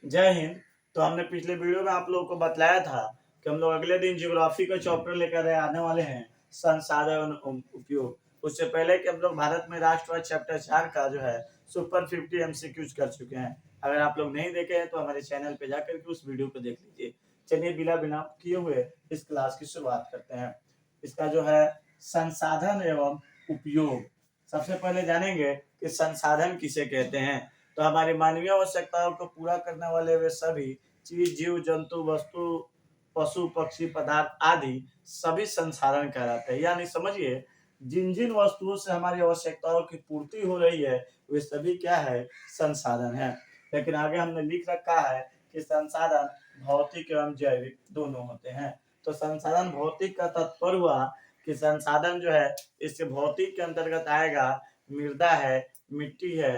जय हिंद। तो हमने पिछले वीडियो में आप लोगों को बतलाया था कि हम लोग अगले दिन ज्योग्राफी का चैप्टर लेकर आने वाले हैं, संसाधन उपयोग। उससे पहले कि हम लोग भारत में राष्ट्रवाद चैप्टर 4 का जो है सुपर 50 एमसीक्यूज कर चुके हैं। अगर आप लोग नहीं देखे हैं तो हमारे चैनल पे जाकर के उस वीडियो को देख लीजिए। चलिए बिना बिना किए हुए इस क्लास की शुरुआत करते हैं। इसका जो है संसाधन एवं उपयोग, सबसे पहले जानेंगे कि संसाधन किसे कहते हैं। तो हमारी मानवीय आवश्यकताओं को पूरा करने वाले वे सभी चीज, जीव जंतु, वस्तु, पशु पक्षी, पदार्थ आदि सभी संसाधन कहलाते हैं। यानी समझिए, जिन जिन वस्तुओं से हमारी आवश्यकताओं की पूर्ति हो रही है वे सभी क्या है, संसाधन है। लेकिन आगे हमने लिख रखा है कि संसाधन भौतिक एवं जैविक दोनों होते हैं। तो संसाधन भौतिक का तात्पर्य हुआ कि संसाधन जो है इसके भौतिक के अंतर्गत आएगा मृदा है, मिट्टी है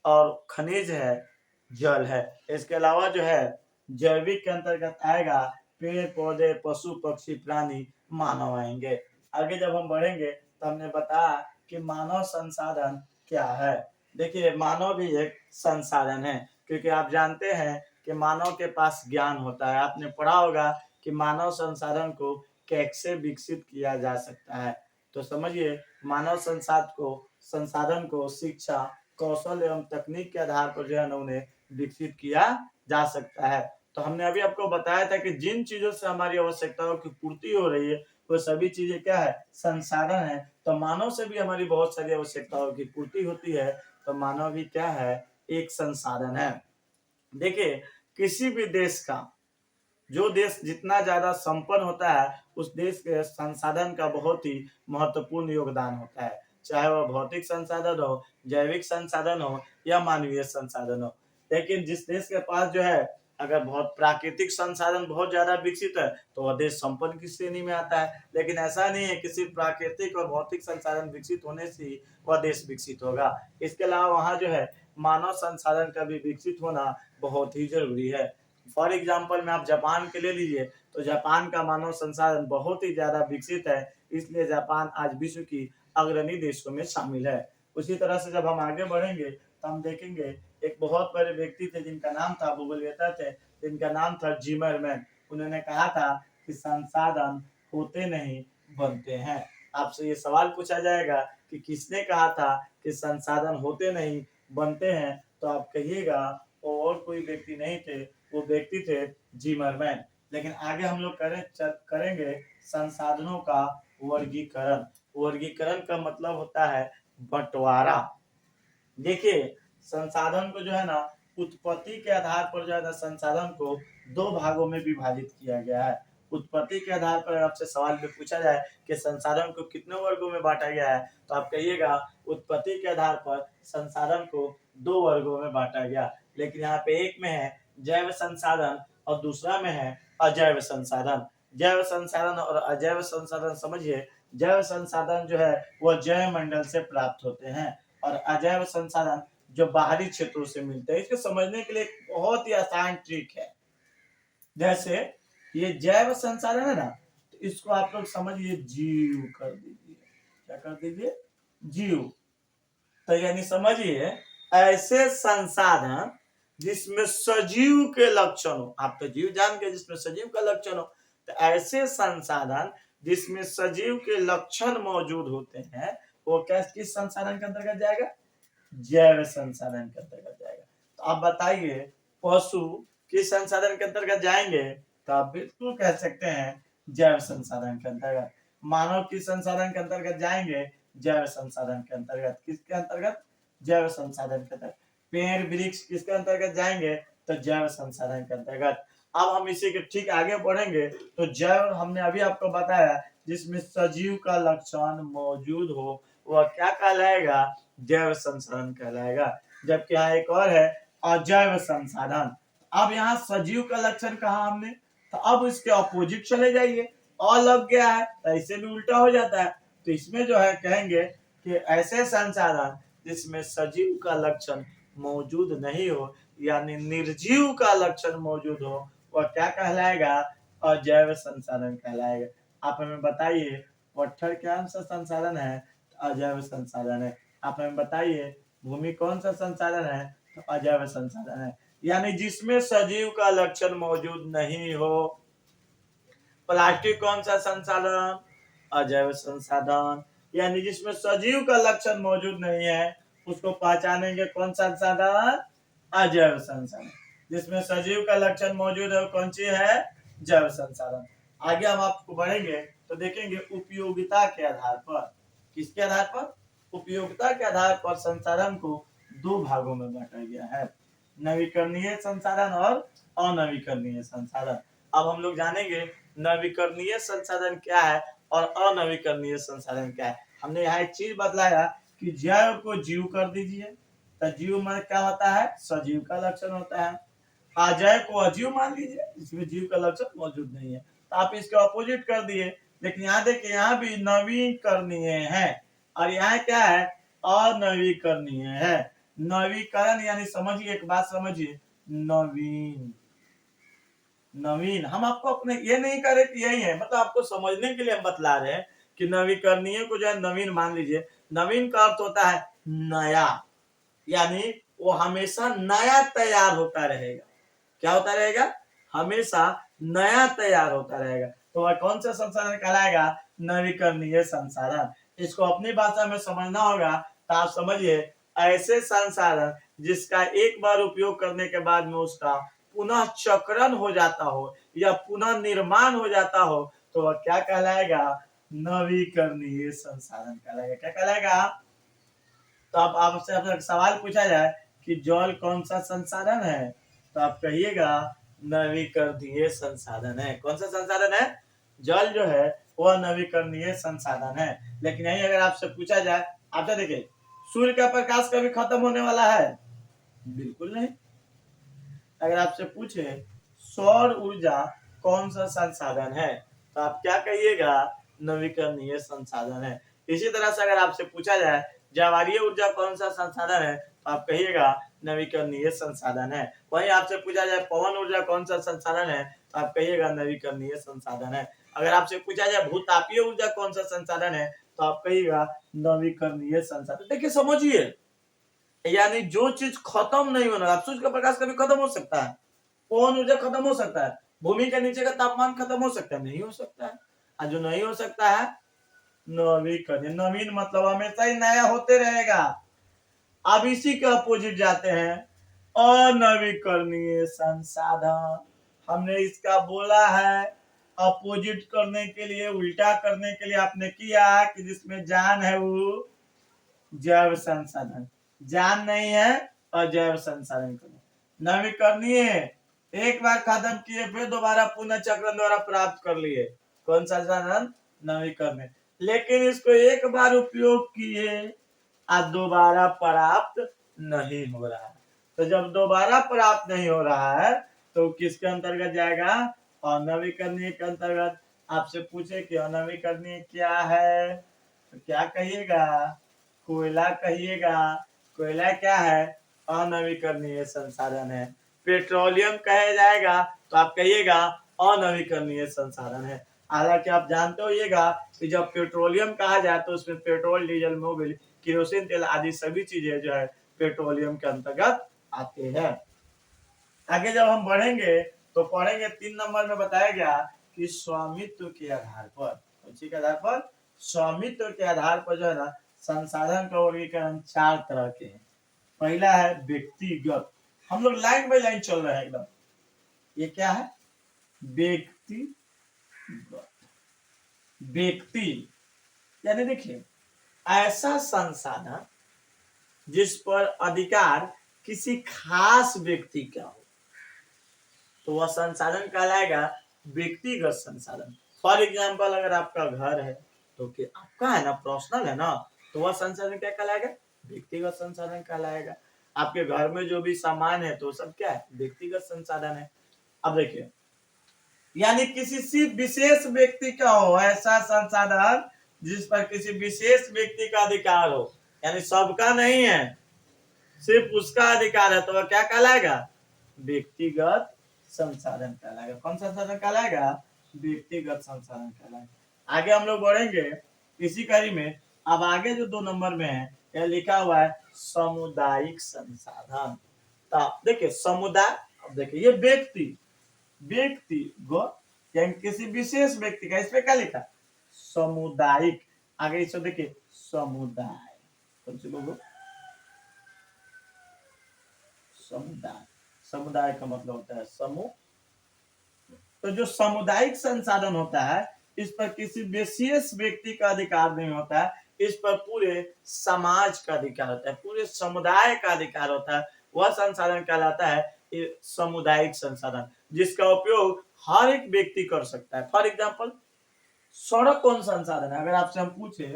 और खनिज है, जल है। इसके अलावा जो है जैविक के अंतर्गत आएगा पेड़ पौधे, पशु पक्षी, प्राणी, मानव आएंगे। आगे जब हम बढ़ेंगे तो हमने बताया कि मानव संसाधन क्या है। देखिए, मानव भी एक संसाधन है, क्योंकि आप जानते हैं कि मानव के पास ज्ञान होता है। आपने पढ़ा होगा कि मानव संसाधन को कैसे विकसित किया जा सकता है। तो समझिए, मानव संसाधन को शिक्षा, कौशल एवं तकनीक के आधार पर जो है ना उन्हें विकसित किया जा सकता है। तो हमने अभी आपको बताया था कि जिन चीजों से हमारी आवश्यकताओं की पूर्ति हो रही है वो सभी चीजें क्या है, संसाधन है। तो मानव से भी हमारी बहुत सारी आवश्यकताओं की पूर्ति होती है। तो मानव भी क्या है, एक संसाधन है। देखिए, किसी भी देश का, जो देश जितना ज्यादा संपन्न होता है उस देश के संसाधन का बहुत ही महत्वपूर्ण योगदान होता है। चाहे वह भौतिक संसाधन हो, जैविक संसाधन हो या मानवीय संसाधन हो। लेकिन जिस देश के पास जो है, अगर बहुत प्राकृतिक संसाधन बहुत ज्यादा विकसित है तो वह देश संपन्न की श्रेणी में आता है। लेकिन ऐसा नहीं है कि सिर्फ प्राकृतिक और भौतिक संसाधन विकसित होने से ही वह देश विकसित होगा। इसके अलावा वहाँ जो है मानव संसाधन का भी विकसित होना बहुत ही जरूरी है। फॉर एग्जाम्पल में आप जापान के ले लीजिए, तो जापान का मानव संसाधन बहुत ही ज्यादा विकसित है, इसलिए जापान आज विश्व की अग्रणी देशों में शामिल है। उसी तरह से जब हम आगे बढ़ेंगे तो हम देखेंगे एक बहुत बड़े व्यक्ति थे जिनका नाम था, भूगोलवेत्ता थे जिनका नाम था जिमरमैन। उन्होंने कहा था कि संसाधन होते नहीं, बनते हैं। आपसे ये सवाल पूछा जाएगा कि किसने कहा था कि संसाधन होते नहीं, बनते हैं, तो आप कहिएगा और कोई व्यक्ति नहीं थे, वो व्यक्ति थे जिमरमैन। लेकिन आगे हम लोग करेंगे संसाधनों का वर्गीकरण। वर्गीकरण का मतलब होता है बंटवारा। देखिए, संसाधन को जो है ना उत्पत्ति के आधार पर जो है ना संसाधन को दो भागों में विभाजित किया गया है। उत्पत्ति के आधार पर आपसे सवाल में पूछा जाए कि संसाधन को कितने वर्गों में बांटा गया है, तो आप कहिएगा उत्पत्ति के आधार पर संसाधन को दो वर्गों में बांटा गया। लेकिन यहाँ पे एक में है जैव संसाधन और दूसरा में है अजैव संसाधन। जैव संसाधन और अजैव संसाधन समझिए, जैव संसाधन जो है वह जैव मंडल से प्राप्त होते हैं और अजैव संसाधन जो बाहरी क्षेत्रों से मिलते हैं। इसको समझने के लिए एक बहुत ही आसान ट्रिक है। जैसे ये जैव संसाधन है ना, तो इसको आप लोग समझिए जीव कर दीजिए। क्या कर दीजिए? जीव। तो यानी समझिए, ऐसे संसाधन जिसमें सजीव के लक्षण हो। आप तो जीव जान के जिसमें सजीव का लक्षण हो, तो ऐसे संसाधन जिसमें सजीव के लक्षण मौजूद होते हैं वो क्या किस संसाधन के अंतर्गत जाएगा? जैव संसाधन के अंतर्गत जाएगा। तो आप बताइए, पशु किस संसाधन के अंतर्गत जाएंगे? तो आप बिल्कुल कह सकते हैं जैव संसाधन के अंतर्गत। मानव किस संसाधन के अंतर्गत जाएंगे? जैव संसाधन के अंतर्गत। किसके अंतर्गत? जैव संसाधन के अंतर्गत। पेड़ वृक्ष किसके अंतर्गत जाएंगे? तो जैव संसाधन के अंतर्गत। अब हम इसी के ठीक आगे बढ़ेंगे तो जैव हमने अभी आपको बताया जिसमें सजीव का लक्षण मौजूद हो वह क्या कहलाएगा? जैव संसाधन कहलाएगा। जबकि यहाँ एक और है अजैव संसाधन। अब यहाँ सजीव का लक्षण कहा हमने, तो अब इसके अपोजिट चले जाइए, अ लग गया है तो ऐसे भी उल्टा हो जाता है। तो इसमें जो है कहेंगे कि ऐसे संसाधन जिसमें सजीव का लक्षण मौजूद नहीं हो, यानी निर्जीव का लक्षण मौजूद हो, वह क्या कहलाएगा? अजैव संसाधन कहलाएगा। आप हमें बताइए, पत्थर क्या सा संसाधन है? अजैव संसाधन है। आप हमें बताइए, भूमि कौन सा संसाधन है? तो अजैव संसाधन है। यानी जिसमें सजीव का लक्षण मौजूद नहीं हो। प्लास्टिक कौन सा संसाधन? अजैव संसाधन। यानी जिसमें सजीव का लक्षण मौजूद नहीं है उसको पहचानेंगे कौन संसाधन? अजैव संसाधन। जिसमें सजीव का लक्षण मौजूद है कौन सी है? जैव संसाधन। आगे हम आपको बढ़ेंगे तो देखेंगे उपयोगिता के आधार पर। किसके आधार पर? उपयोगिता के आधार पर संसाधन को दो भागों में बांटा गया है, नवीकरणीय संसाधन और अनवीकरणीय संसाधन। अब हम लोग जानेंगे नवीकरणीय संसाधन क्या है और अनवीकरणीय संसाधन क्या है। हमने यहाँ एक चीज बतलाया कि जैव को जीव कर दीजिए तो जीव में क्या होता है? सजीव का लक्षण होता है। अजैव को अजीव मान लीजिए, इसमें जीव का लक्षण मौजूद नहीं है, तो आप इसके ऑपोजिट कर दिए। लेकिन यहाँ देखिए, यहाँ भी नवीकरणीय है और यहाँ क्या है? अनवीकरणीय है। नवीकरण यानी समझिए, एक बात समझिए, नवीन नवीन हम आपको अपने ये नहीं करे कि यही है, मतलब आपको समझने के लिए हम बतला रहे हैं कि नवीकरणीय को जो है नवीन मान लीजिए। नवीन का अर्थ होता है नया, यानी वो हमेशा नया तैयार होता रहेगा। क्या होता रहेगा? हमेशा नया तैयार होता रहेगा। तो वह कौन सा संसाधन कहलाएगा? नवीकरणीय संसाधन। इसको अपनी भाषा में समझना होगा तो आप समझिए, ऐसे संसाधन जिसका एक बार उपयोग करने के बाद में उसका पुनः चक्रण हो जाता हो या पुनः निर्माण हो जाता हो तो वह क्या कहलाएगा? नवीकरणीय संसाधन कहलाएगा। क्या कहलाएगा? तो अब आपसे अपना सवाल पूछा जाए कि जल कौन सा संसाधन है तो आप कहिएगा नवीकरणीय संसाधन है। कौन सा संसाधन है? जल जो है वह नवीकरणीय संसाधन है। लेकिन यही अगर आपसे पूछा जाए, आपसे देखिए, सूर्य का प्रकाश कभी खत्म होने वाला है? बिल्कुल नहीं। अगर आपसे पूछे सौर ऊर्जा कौन सा संसाधन है तो आप क्या कहिएगा? नवीकरणीय संसाधन है। इसी तरह से अगर आपसे पूछा जाए ज्वारीय ऊर्जा कौन सा संसाधन है तो आप कहिएगा नवीकरणीय संसाधन है। वहीं आपसे पूछा जाए पवन ऊर्जा कौन सा संसाधन है तो आप कहिएगा नवीकरणीय संसाधन है। अगर आपसे पूछा जाए भूतापीय ऊर्जा कौन सा संसाधन है तो आप कहिएगा नवीकरणीय संसाधन। देखिए समझिए, यानी जो चीज खत्म नहीं होना, सूर्य का प्रकाश कभी खत्म हो सकता है, पवन ऊर्जा खत्म हो सकता है, भूमि के नीचे का तापमान खत्म हो सकता है? नहीं हो सकता है। और जो नहीं हो सकता है नवीकरणीय। नवीन मतलब हमेशा ही नया होते रहेगा। अब इसी के अपोजिट जाते हैं, अनवीकरणीय संसाधन। हमने इसका बोला है अपोजिट करने के लिए, उल्टा करने के लिए आपने किया कि जिसमें जान है वो जैव संसाधन, जान नहीं है अजैव संसाधन। नवीकरणीय एक बार खत्म किए फिर दोबारा पुनः चक्र द्वारा प्राप्त कर लिए, कौन सा साधन? नवीकरणीय। लेकिन इसको एक बार उपयोग किए आज दोबारा प्राप्त नहीं हो रहा है, तो जब दोबारा प्राप्त नहीं हो रहा है तो किसके अंतर्गत जाएगा? अनवीकरणीय के अंतर्गत। आपसे पूछे कि अनवीकरणीय क्या है तो क्या कहिएगा? कोयला कहिएगा। कोयला क्या है? अनवीकरणीय संसाधन है। पेट्रोलियम कहे जाएगा तो आप कहिएगा अनवीकरणीय संसाधन है। हालांकि आप जानते होइएगा कि जब पेट्रोलियम कहा जाए तो उसमें पेट्रोल, डीजल, मोबिल, केरोसिन तेल आदि सभी चीजें जो है पेट्रोलियम के अंतर्गत आते हैं। आगे जब हम बढ़ेंगे तो पढ़ेंगे 3 नंबर में बताया गया कि स्वामित्व के आधार पर, उसी के आधार पर, स्वामित्व के आधार पर जो है ना संसाधन का वर्गीकरण 4 तरह के हैं। पहला है व्यक्तिगत। हम लोग लाइन बाय लाइन चल रहे हैं एकदम। ये क्या है? व्यक्तिगत। व्यक्ति यानी देखिए, ऐसा संसाधन जिस पर अधिकार किसी खास व्यक्ति का हो तो वह संसाधन कहलाएगा व्यक्तिगत संसाधन। फॉर एग्जाम्पल, अगर आपका घर है तो आपका है ना, पर्सनल है ना, तो वह संसाधन क्या कहलाएगा? व्यक्तिगत संसाधन कहलाएगा। आपके घर में जो भी सामान है तो सब क्या है? व्यक्तिगत संसाधन है। अब देखिए, यानी किसी सिर्फ विशेष व्यक्ति का हो ऐसा संसाधन जिस पर किसी विशेष व्यक्ति का अधिकार हो, यानी सबका नहीं है, सिर्फ उसका अधिकार है, तो वह क्या कहलाएगा? व्यक्तिगत संसाधन कहलाएगा। कौन सा संसाधन कहलाएगा? व्यक्तिगत संसाधन कहलाएगा। आगे हम लोग बढ़ेंगे इसी कड़ी में। अब आगे जो 2 नंबर में है यह लिखा हुआ है सामुदायिक संसाधन। देखिए समुदाय, अब देखिए ये व्यक्ति, व्यक्तिगत यानी किसी विशेष व्यक्ति का, इस पे क्या लिखा, सामुदायिक। आगे इसको देखिए समुदाय, कौन सी लोगों, समुदाय, समुदाय का मतलब होता है समूह। तो जो सामुदायिक संसाधन होता है, इस पर किसी विशेष व्यक्ति का अधिकार नहीं होता है, इस पर पूरे समाज का अधिकार होता है, पूरे समुदाय का अधिकार होता है। वह संसाधन कहलाता है सामुदायिक संसाधन, जिसका उपयोग हर एक व्यक्ति कर सकता है। फॉर एग्जाम्पल, सड़क कौन संसाधन है? अगर आपसे हम पूछे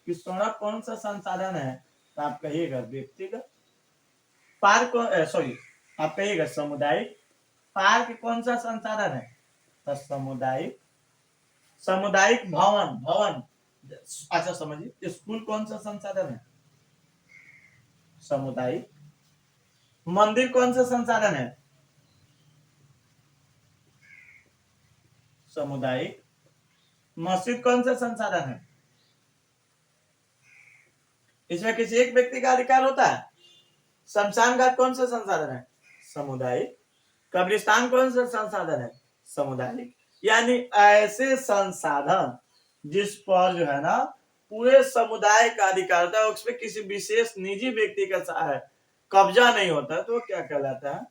कि सड़क कौन सा संसाधन है, तो आप कहिएगा व्यक्तिगत। पार्क, सॉरी, आप कहिएगा सामुदायिक। पार्क कौन सा संसाधन है? तो सामुदायिक। सामुदायिक भवन, भवन, अच्छा समझिए, स्कूल कौन सा संसाधन है? सामुदायिक। मंदिर कौन सा संसाधन है? सामुदायिक। मस्जिद कौन सा संसाधन है? इसमें किसी एक व्यक्ति का अधिकार होता है। शमशान घाट कौन सा संसाधन है? सामुदायिक। कब्रिस्तान कौन सा संसाधन है? सामुदायिक। यानी ऐसे संसाधन जिस पर जो है ना पूरे समुदाय का अधिकार होता है, उसमें किसी विशेष निजी व्यक्ति का कब्जा नहीं होता, तो क्या कहलाता है?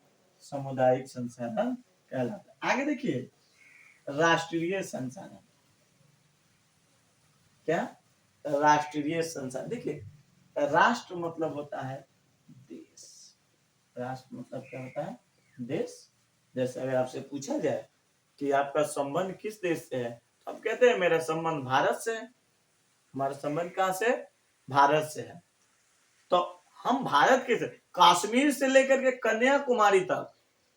सामुदायिक संसाधन कहलाता है। आगे देखिए राष्ट्रीय संसाधन। क्या? राष्ट्रीय संसाधन। देखिए राष्ट्र मतलब होता है देश, राष्ट्र मतलब क्या होता है? देश। जैसे अगर आपसे पूछा जाए कि आपका संबंध किस देश से है, तो आप कहते हैं मेरा संबंध भारत से है। हमारा संबंध कहां से? भारत से है। तो हम भारत के, कश्मीर से लेकर के कन्याकुमारी तक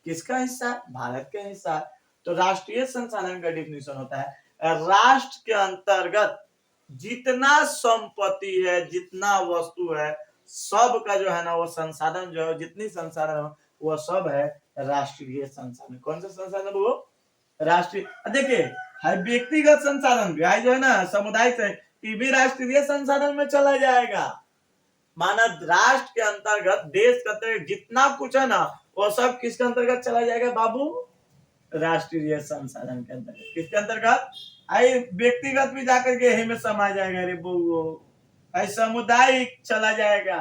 किसका हिस्सा है? भारत का हिस्सा है। तो राष्ट्रीय संसाधन का डिफिनेशन होता है राष्ट्र के अंतर्गत जितना संपत्ति है, जितना वस्तु है, सब का जो है ना वो संसाधन जो है, जितनी संसाधन हो वो सब है राष्ट्रीय संसाधन। कौन सा संसाधन? वो राष्ट्रीय। देखिए व्यक्तिगत संसाधन भी जो है ना समुदाय से, ये भी राष्ट्रीय संसाधन में चला जाएगा। माना राष्ट्र के अंतर्गत, देश के अंतर्गत जितना कुछ है ना वो सब किसके अंतर्गत चला जाएगा बाबू? राष्ट्रीय संसाधन के अंतर्गत। किसके अंतर्गत? आई व्यक्तिगत भी जाकर के यही में समा जाएगा रे वो, आई सामुदायिक चला जाएगा।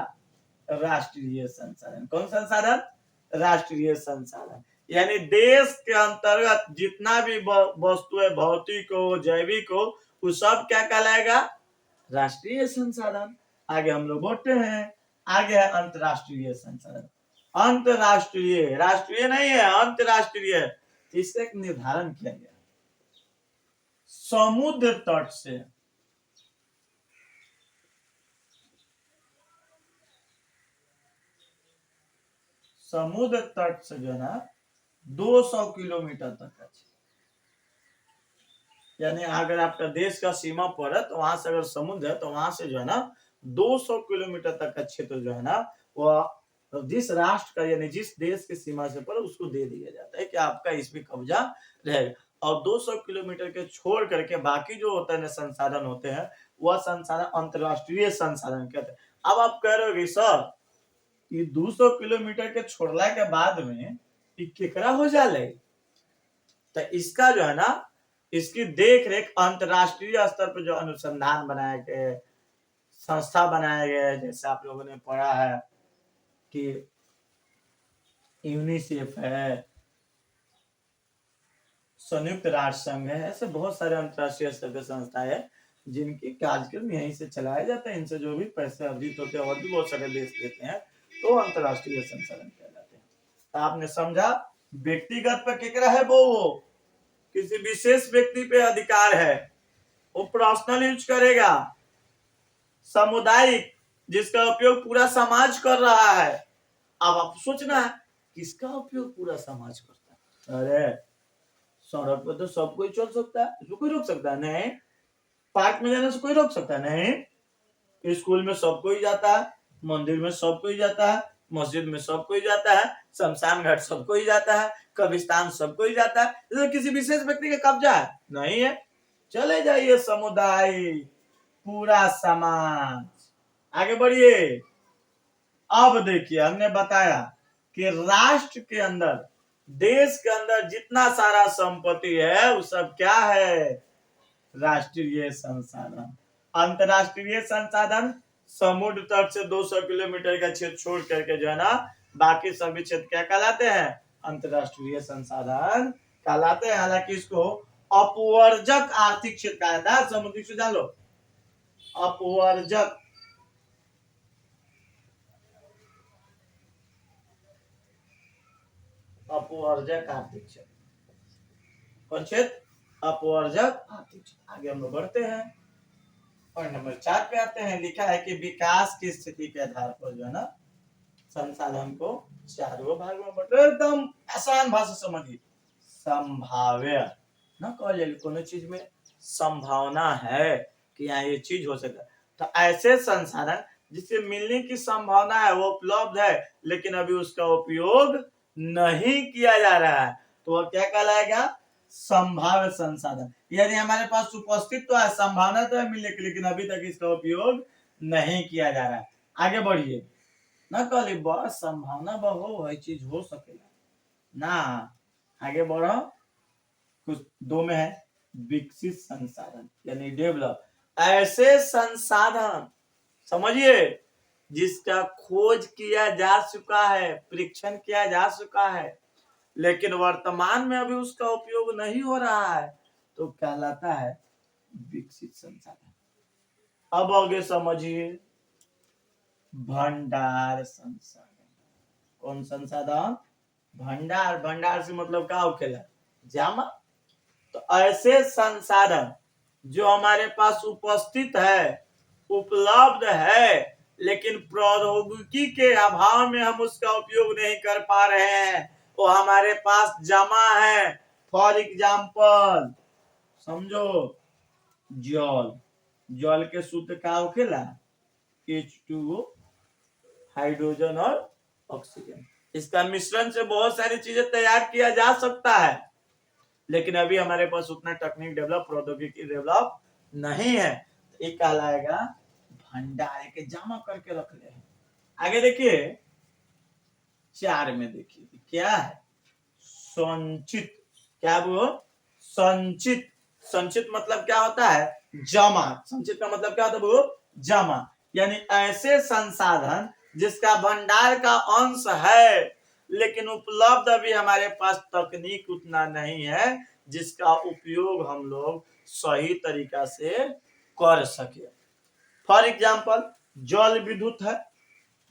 राष्ट्रीय संसाधन, कौन संसाधन? राष्ट्रीय संसाधन। यानी देश के अंतर्गत जितना भी वस्तु है, भौतिक हो, जैविक हो, वो सब क्या कहलाएगा? राष्ट्रीय संसाधन। आगे हम लोग बढ़ते हैं, आगे है अंतरराष्ट्रीय संसाधन। अंतरराष्ट्रीय, राष्ट्रीय नहीं है, अंतरराष्ट्रीय। इससे एक निर्धारण किया गया समुद्र तट से, समुद्र तट से जो है ना 200 किलोमीटर तक का, यानी अगर आपका देश का सीमा पर है तो वहां से अगर समुद्र है तो वहां से जो है ना 200 किलोमीटर तक का क्षेत्र जो है ना वह जिस राष्ट्र का यानी जिस देश की सीमा से पर उसको दे दिया जाता है कि आपका इस पे कब्जा रहेगा। और 200 किलोमीटर के छोड़ करके बाकी जो होता है ना संसाधन होते हैं, वह संसाधन अंतरराष्ट्रीय संसाधन कहते हैं। अब आप कह रहे हो सर कि 200 किलोमीटर के छोड़ला के बाद में केकरा हो जाए, तो इसका जो है ना इसकी देख रेख अंतरराष्ट्रीय स्तर पर जो अनुसंधान बनाए गए, संस्था बनाए गए, जैसे आप लोगों ने पढ़ा है कि यूनिसेफ है, संयुक्त राष्ट्र संघ है, ऐसे बहुत सारे अंतरराष्ट्रीय स्तर के संस्थाएं है जिनकी कार्यक्रम यहीं से चलाया जाता है। इनसे जो भी पैसे अर्जित होते हैं और भी बहुत सारे देश देते हैं, तो अंतरराष्ट्रीय संसाधन कहलाते हैं। तो आपने समझा व्यक्तिगत पर केकरा है वो किसी विशेष व्यक्ति पे अधिकार है, वो पर्सनल यूज करेगा। सामुदायिक, जिसका उपयोग पूरा समाज कर रहा है। अब आप सोचना है किसका उपयोग पूरा समाज करता है? अरे सड़क पर तो सब कोई चल सकता है, इसको कोई रोक सकता है नहीं। पार्क में जाने से कोई रोक सकता है नहीं। स्कूल में सब कोई जाता है, मंदिर में सब कोई जाता है, मस्जिद में सब कोई जाता है, शमशान घाट सब कोई जाता है, कब्रिस्तान सब कोई जाता है। तो किसी विशेष व्यक्ति का कब्जा है नहीं है। चले जाइए समुदाय, पूरा समाज। आगे बढ़िए। अब देखिए हमने बताया कि राष्ट्र के अंदर, देश के अंदर जितना सारा संपत्ति है वो सब क्या है? राष्ट्रीय संसाधन। अंतरराष्ट्रीय संसाधन समुद्र तट से 200 किलोमीटर का क्षेत्र छोड़ करके जो है ना बाकी सभी क्षेत्र क्या कहलाते हैं? अंतरराष्ट्रीय संसाधन कहलाते हैं। हालांकि इसको अपवर्जक आर्थिक क्षेत्र कहा जाता है। समुद्री से जान लो, अपवर्जक अपवर्जक आर्थिक क्षेत्र। कौन क्षेत्र? अपवर्जक आर्थिक क्षेत्र। आगे हम लोग बढ़ते हैं और नंबर 4 पे आते हैं। लिखा है कि विकास की स्थिति के आधार पर जो है ना संसाधन को चारों भागों में बांटो। एकदम आसान भाषा समझिए। संभाव्य ना कॉलेज कोनो चीज में संभावना है कि यहाँ ये चीज हो सकता है, तो ऐसे संसाधन जिससे मिलने की संभावना है वो उपलब्ध है लेकिन अभी उसका उपयोग नहीं किया जा रहा है, तो वह क्या कहलाएगा? संभाव्य संसाधन। यानी हमारे पास उपस्थित तो है, संभावना तो है मिलने की, लेकिन अभी तक इसका उपयोग नहीं किया जा रहा है। आगे बढ़िए ना कहली बस संभावना बहु है चीज हो सकेला ना। आगे बढ़ो, कुछ दो में है विकसित संसाधन यानी डेवलप। ऐसे संसाधन समझिए जिसका खोज किया जा चुका है, परीक्षण किया जा चुका है, लेकिन वर्तमान में अभी उसका उपयोग नहीं हो रहा है, तो कहलाता है विकसित संसाधन। अब आगे समझिए भंडार संसाधन। कौन संसाधन? भंडार। भंडार से मतलब क्या होखेला? जमा। तो ऐसे संसाधन जो हमारे पास उपस्थित है, उपलब्ध है, लेकिन प्रौद्योगिकी के अभाव में हम उसका उपयोग नहीं कर पा रहे हैं, वो हमारे पास जमा है। फॉर एग्जाम्पल समझो जल। जल के सूत्र क्या होखेला? H2O, हाइड्रोजन और ऑक्सीजन। इसका मिश्रण से बहुत सारी चीजें तैयार किया जा सकता है, लेकिन अभी हमारे पास उतना टेक्निक डेवलप, प्रौद्योगिकी डेवलप नहीं है। ये कहलाएगा भंडार के जमा करके रख ले। आगे देखिए 4 में देखिए क्या है? संचित। क्या वो? संचित। संचित मतलब क्या होता है? जमा। संचित का मतलब क्या होता है? वो जमा। यानी ऐसे संसाधन जिसका भंडार का अंश है लेकिन उपलब्ध अभी हमारे पास तकनीक उतना नहीं है जिसका उपयोग हम लोग सही तरीका से कर सके। फॉर एग्जाम्पल जल विद्युत है।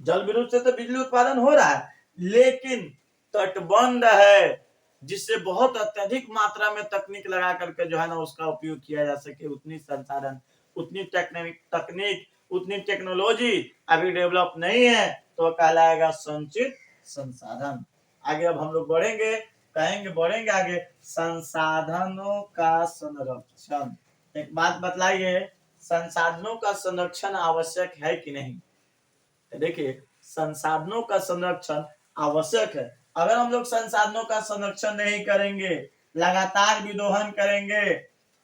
जल विद्युत से तो बिजली उत्पादन हो रहा है, लेकिन तटबंध है जिससे बहुत अत्यधिक मात्रा में तकनीक लगा करके जो है ना उसका उपयोग किया जा सके, उतनी संसाधन, उतनी तकनीक, उतनी टेक्नोलॉजी अभी डेवलप नहीं है, तो कहलाएगा संचित संसाधन। आगे अब हम लोग बढ़ेंगे, बढ़ेंगे आगे। संसाधनों का संरक्षण। एक बात बतलाइए, संसाधनों का संरक्षण आवश्यक है कि नहीं? देखिए संसाधनों का संरक्षण आवश्यक है। अगर हम लोग संसाधनों का संरक्षण नहीं करेंगे, लगातार विदोहन करेंगे,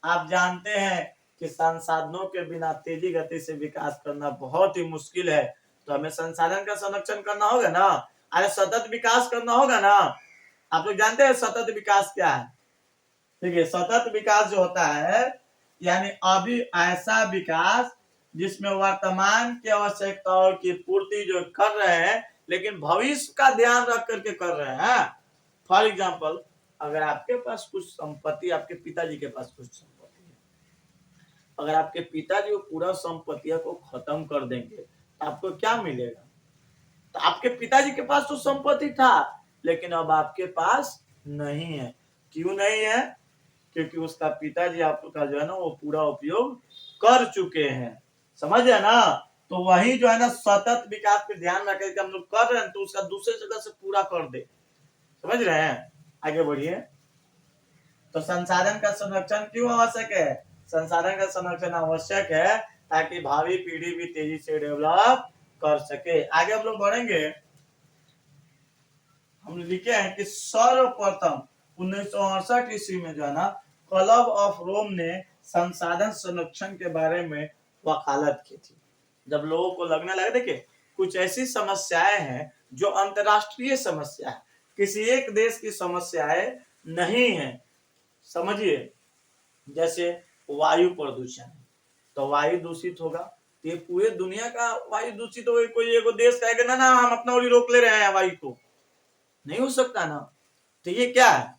आप जानते हैं कि संसाधनों के बिना तेजी गति से विकास करना बहुत ही मुश्किल है, तो हमें संसाधन का संरक्षण करना होगा ना। अरे सतत विकास करना होगा ना। आप लोग जानते हैं सतत विकास क्या है? देखिए सतत विकास जो होता है यानी अभी ऐसा विकास जिसमें वर्तमान की आवश्यकताओं की पूर्ति जो कर रहे हैं लेकिन भविष्य का ध्यान रख करके कर रहे हैं। फॉर एग्जाम्पल अगर आपके पास कुछ संपत्ति, आपके पिताजी के पास कुछ संपत्ति है, अगर आपके पिताजी वो पूरा संपत्तियों को खत्म कर देंगे तो आपको क्या मिलेगा? तो आपके पिताजी के पास तो संपत्ति था लेकिन अब आपके पास नहीं है। क्यों नहीं है? क्योंकि उसका पिताजी आपका जो है ना वो पूरा उपयोग कर चुके हैं। समझ रहे ना? तो वही जो है ना सतत विकास पे ध्यान रख के हम लोग कर रहे हैं, तो उसका दूसरे जगह से पूरा कर दे। समझ रहे हैं? आगे बढ़िए। तो संसाधन का संरक्षण क्यों आवश्यक है? संसाधन का संरक्षण आवश्यक है ताकि भावी पीढ़ी भी तेजी से डेवलप कर सके। आगे हम लोग बढ़ेंगे। हम लिखे हैं कि सर्वप्रथम 1968 ईस्वी में जो है ना क्लब ऑफ रोम ने संसाधन संरक्षण के बारे में वकालत की थी। जब लोगों को लगने लगा देखिए कुछ ऐसी समस्याएं हैं जो अंतरराष्ट्रीय समस्या है, किसी एक देश की समस्याएं नहीं है। समझिए, जैसे वायु प्रदूषण, तो वायु दूषित होगा, ये पूरे दुनिया का वायु दूषित हो, कोई एगो देश कहेगा ना ना हम अपना ओरी रोक ले रहे हैं वायु को, नहीं हो सकता ना। तो ये क्या है,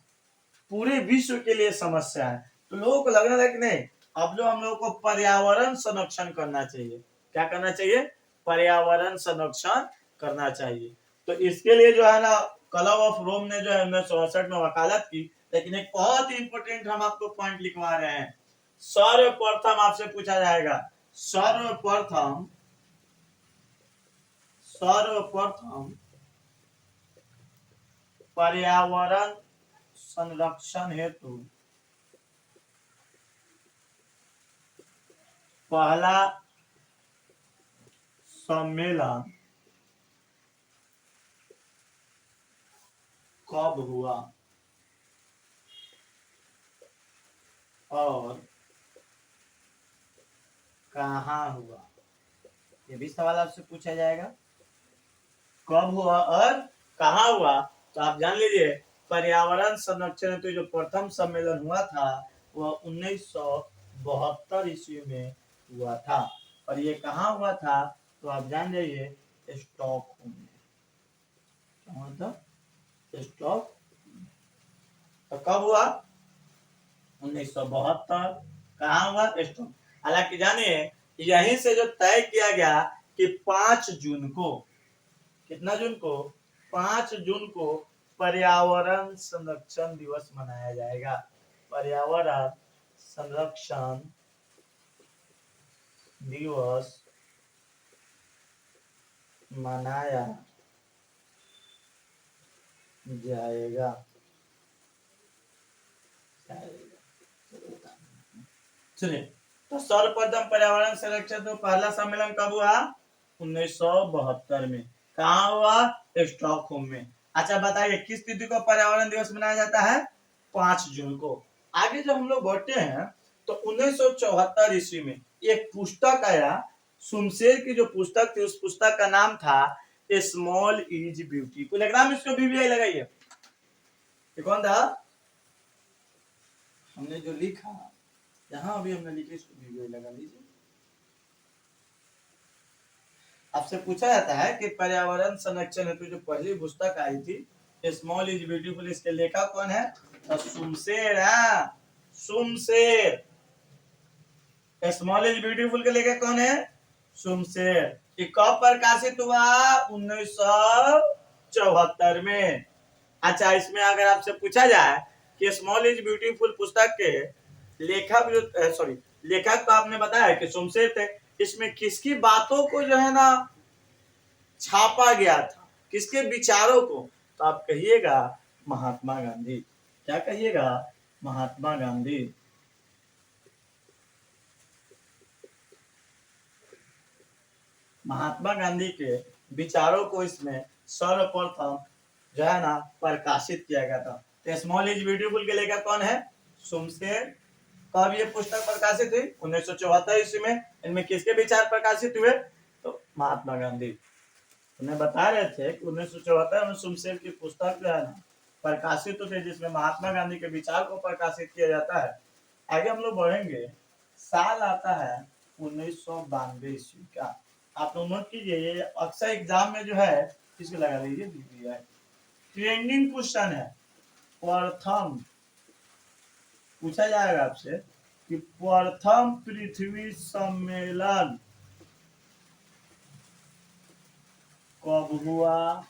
पूरे विश्व के लिए समस्या है। तो लोगों को लग रहा है कि नहीं, अब जो हम लोग को पर्यावरण संरक्षण करना चाहिए, क्या करना चाहिए, पर्यावरण संरक्षण करना चाहिए। तो इसके लिए जो है ना, क्लब ऑफ रोम ने जो है 1968 में वकालत की। लेकिन एक बहुत ही इंपॉर्टेंट हम आपको पॉइंट लिखवा रहे हैं, सर्वप्रथम आपसे पूछा जाएगा, सर्वप्रथम सर्वप्रथम पर्यावरण संरक्षण हेतु पहला सम्मेलन कब हुआ और कहाँ हुआ, ये भी सवाल आपसे पूछा जाएगा। कब हुआ और कहाँ हुआ, तो आप जान लीजिए, पर्यावरण संरक्षण तो जो प्रथम सम्मेलन हुआ था वह 1972 ईस्वी में हुआ था। और ये कहाँ हुआ था, तो आप जान जाइए, स्टॉकहोम में। कहाँ था, स्टॉक। तो कब हुआ, 1972। कहाँ हुआ, स्टॉक। हालांकि जानिए, यहीं से जो तय किया गया कि 5 जून को, कितना जून को, 5 जून को पर्यावरण संरक्षण दिवस मनाया जाएगा। पर्यावरण संरक्षण दिवस मनाया जाएगा। सुनिए, तो सर्वप्रथम पर्यावरण संरक्षण तो पहला सम्मेलन कब हुआ, 1972 में। कहाँ हुआ, स्टॉकहोम में। अच्छा बताइए, किस तिथि को पर्यावरण दिवस मनाया जाता है, 5 जून को। आगे जब हम लोग बढ़ते हैं, तो 1974 ईस्वी में एक पुस्तक आया, सुमशेर की जो पुस्तक थी, उस पुस्तक का नाम था स्मॉल इज ब्यूटीफुल। एकदम इसको बीबीआई लगाइए। ये कौन था, हमने जो लिखा, यहाँ अभी हमने लिखे, इसको बीबीआई लगा लीजिए। आपसे पूछा जाता है कि पर्यावरण संरक्षण हेतु जो पहली पुस्तक आई थी, स्मॉल इज ब्यूटीफुल, इसके लेखक कौन है, तो सुमशेर है, सुमशेर। स्मॉल इज ब्यूटीफुल के लेखक कौन है, सुमशेर। ये कब प्रकाशित हुआ, 1974 में। अच्छा, इसमें अगर आपसे पूछा जाए कि स्मॉल इज ब्यूटीफुल पुस्तक के लेखक जो, सॉरी, लेखक तो आपने बताया कि सुमशेर थे, इसमें किसकी बातों को जो है ना छापा गया था, किसके विचारों को, तो आप कहिएगा महात्मा गांधी। क्या कहिएगा, महात्मा गांधी। महात्मा गांधी के विचारों को इसमें सर्वप्रथम जो है ना प्रकाशित किया गया था। तो स्मॉल इज ब्यूटीफुल के लेखक कौन है, सुमशेर। कब ये पुस्तक प्रकाशित हुई, 1974 ईस्वी में। इनमें किसके विचार प्रकाशित हुए, तो महात्मा गांधी। उन्हें बता रहे थे कि 1974 में सुमशेर की पुस्तक जो है ना प्रकाशित होती है, जिसमें महात्मा गांधी के विचार को प्रकाशित किया जाता है। आगे हम लोग बढ़ेंगे, साल आता है 1992 ईस्वी का। आप लोग नोट कीजिए, ये अक्सर एग्जाम में जो है, इसको लगा लीजिए बीबीआई, ट्रेंडिंग क्वेश्चन है। प्रथम पूछा जाएगा आपसे कि प्रथम पृथ्वी सम्मेलन कब हुआ,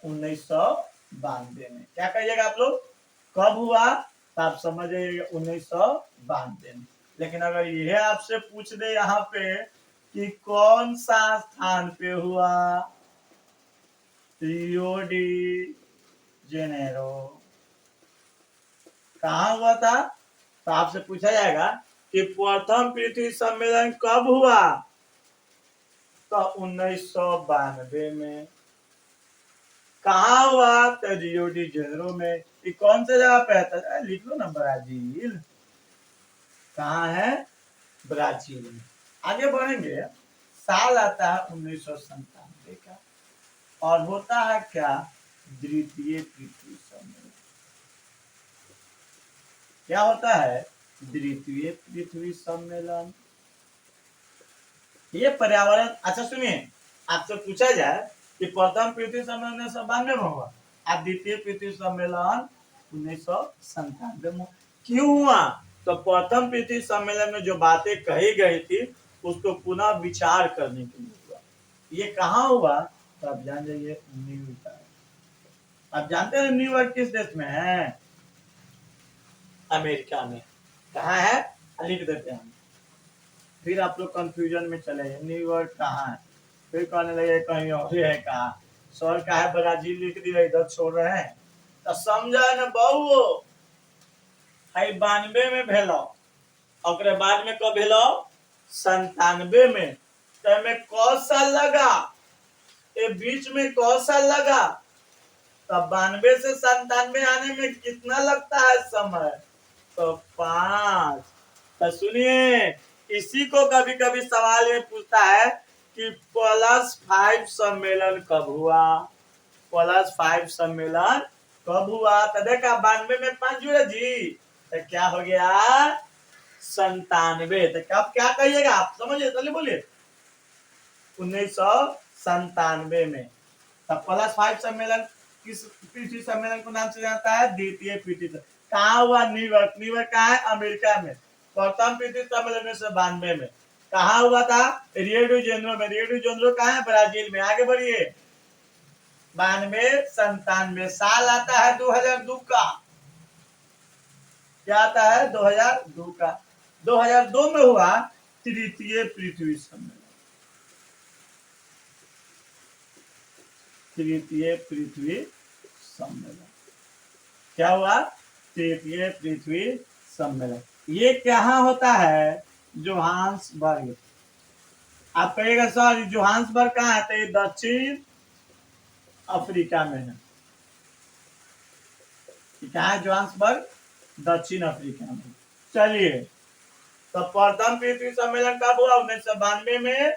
1992 में। क्या कहिएगा आप लोग, कब हुआ, तो आप समझ जाइएगा 1992 में। लेकिन अगर यह आपसे पूछ दे यहाँ पे कि कौन सा स्थान पे हुआ, रियो डी जेनेरो। कहाँ हुआ था, तो आपसे पूछा जाएगा कि प्रथम पृथ्वी सम्मेलन कब हुआ, तो 1992 में। कहाँ हुआ, तो रियो डी जेनेरो में। ये कौन सा जगह पे है, लिख लो ना ब्राजील। कहाँ है, ब्राजील में। आगे बढ़ेंगे, साल आता है 1997 का, और होता है क्या, द्वितीय पृथ्वी सम्मेलन। क्या होता है, द्वितीय पृथ्वी सम्मेलन। ये पर्यावरण, अच्छा सुनिए, आपसे पूछा जाए कि प्रथम पृथ्वी सम्मेलन 1992 में हुआ, और द्वितीय पृथ्वी सम्मेलन 1997 में क्यों हुआ? तो प्रथम पृथ्वी सम्मेलन में जो बातें कही गई थी उसको पुनः विचार करने के लिए हुआ। ये कहाँ हुआ? तो आप जान जाइए, न्यूयॉर्क। आप जानते हैं न्यूयॉर्क किस देश में है? अमेरिका में। कहाँ है, लिख देते हैं। फिर आप लोग कंफ्यूजन में चले गए, न्यूयॉर्क कहाँ है, फिर कहने लगे कहीं और है। कहाँ शहर का है, ब्राजील लिख दिया, इधर छोड़ रहे हैं। तो समझा न बहु, 92 में भेलो, और बाद में कब भेलो, 97 में। तो में कौन साल लगा, ये बीच में कौन साल लगा? तब 92 से 97 आने में कितना लगता है समय? तो 5। तो सुनिए, इसी को कभी कभी सवाल में पूछता है कि +5 सम्मेलन कब हुआ? +5 सम्मेलन कब हुआ? तो देखा 92 में 5 जुड़े जी, तो क्या हो गया, 97। तो कब क्या कहिएगा आप, समझिए, चलिए बोलिए, 1997 में। तब +5 सम्मेलन किस पृथ्वी सम्मेलन को नाम से जानता है? द्वितीय पृथ्वी। कहाँ हुआ? न्यूयॉर्क। न्यूयॉर्क कहाँ है? अमेरिका में। प्रथम पृथ्वी सम्मेलन 1992 में। कहाँ हुआ था? रियो डी जेनेरो में। रियो डी जेनेरो कहाँ है? ब्राजील में। आगे बढ़िए, 92, 97। साल आता है 2002 का। क्या आता है? 2002 का। 2002 में हुआ तृतीय पृथ्वी सम्मेलन। तृतीय पृथ्वी सम्मेलन क्या हुआ? तृतीय पृथ्वी सम्मेलन। ये कहाँ होता है? जोहान्सबर्ग। आप कहिएगा सर जोहान्सबर्ग कहाँ है? तो ये दक्षिण अफ्रीका में है। कहाँ है जोहान्सबर्ग? दक्षिण अफ्रीका में। चलिए, तो प्रथम पृथ्वी सम्मेलन कब हुआ? 1992 में।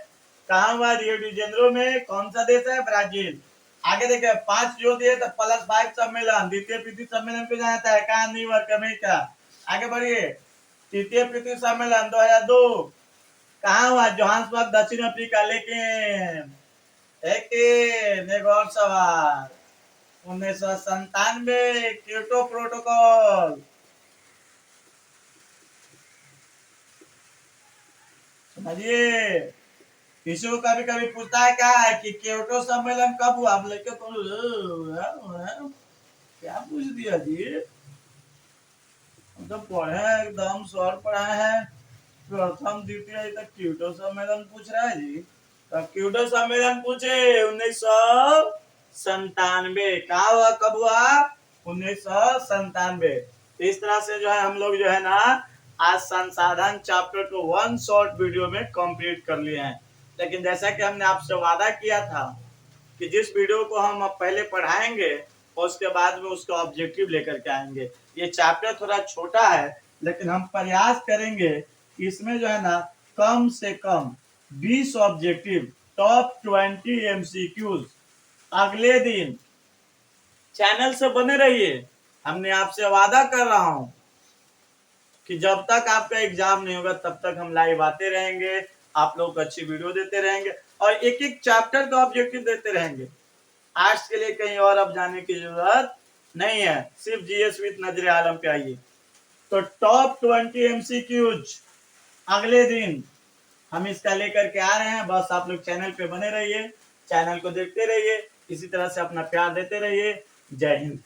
कहाँ हुआ? रियो डी जेनेरो में। कौन सा देश है? ब्राजील। आगे देखिए, 5 जो दिए तो +5 सम्मेलन, द्वितीय पृथ्वी सम्मेलन पे जाता है, कहाँ? New York, America. आगे बढ़िए, तृतीय पृथ्वी सम्मेलन 2002 कहाँ हुआ? जोहान्सबर्ग, दक्षिण अफ्रीका। लेकिन एक और सवाल, 1997 क्योटो प्रोटोकॉल। समझिए, किसी को कभी कभी पूछता है क्या है कि क्योटो सम्मेलन कब हुआ? आप लेके क्या पूछ दिया जी, हम तो पढ़े एकदम सर पढ़ाए हैं, प्रथम द्वितीय तक क्योटो सम्मेलन पूछ रहा है जी। तो क्योटो सम्मेलन पूछे 1997। कहा हुआ, कब हुआ? 1997। इस तरह से जो है हम लोग जो है ना आज संसाधन चैप्टर को 1 शॉर्ट वीडियो में कंप्लीट कर लिए हैं। लेकिन जैसा कि हमने आपसे वादा किया था कि जिस वीडियो को हम पहले पढ़ाएंगे और उसके बाद में उसका ऑब्जेक्टिव लेकर के आएंगे। ये चैप्टर थोड़ा छोटा है, लेकिन हम प्रयास करेंगे कि इसमें जो है ना कम से कम 20 ऑब्जेक्टिव, टॉप 20 MCQs अगले दिन। चैनल से बने रहिए, हमने आपसे वादा कर रहा हूं कि जब तक आपका एग्जाम नहीं होगा तब तक हम लाइव आते रहेंगे, आप लोग अच्छी वीडियो देते रहेंगे और एक एक चैप्टर का ऑब्जेक्टिव देते रहेंगे। आज के लिए कहीं और अब जाने की जरूरत नहीं है, सिर्फ जीएस विद नजर आलम पे आइए। तो टॉप 20 MCQs अगले दिन हम इसका लेकर के आ रहे हैं। बस आप लोग चैनल पे बने रहिए, चैनल को देखते रहिए, इसी तरह से अपना प्यार देते रहिए। जय हिंद।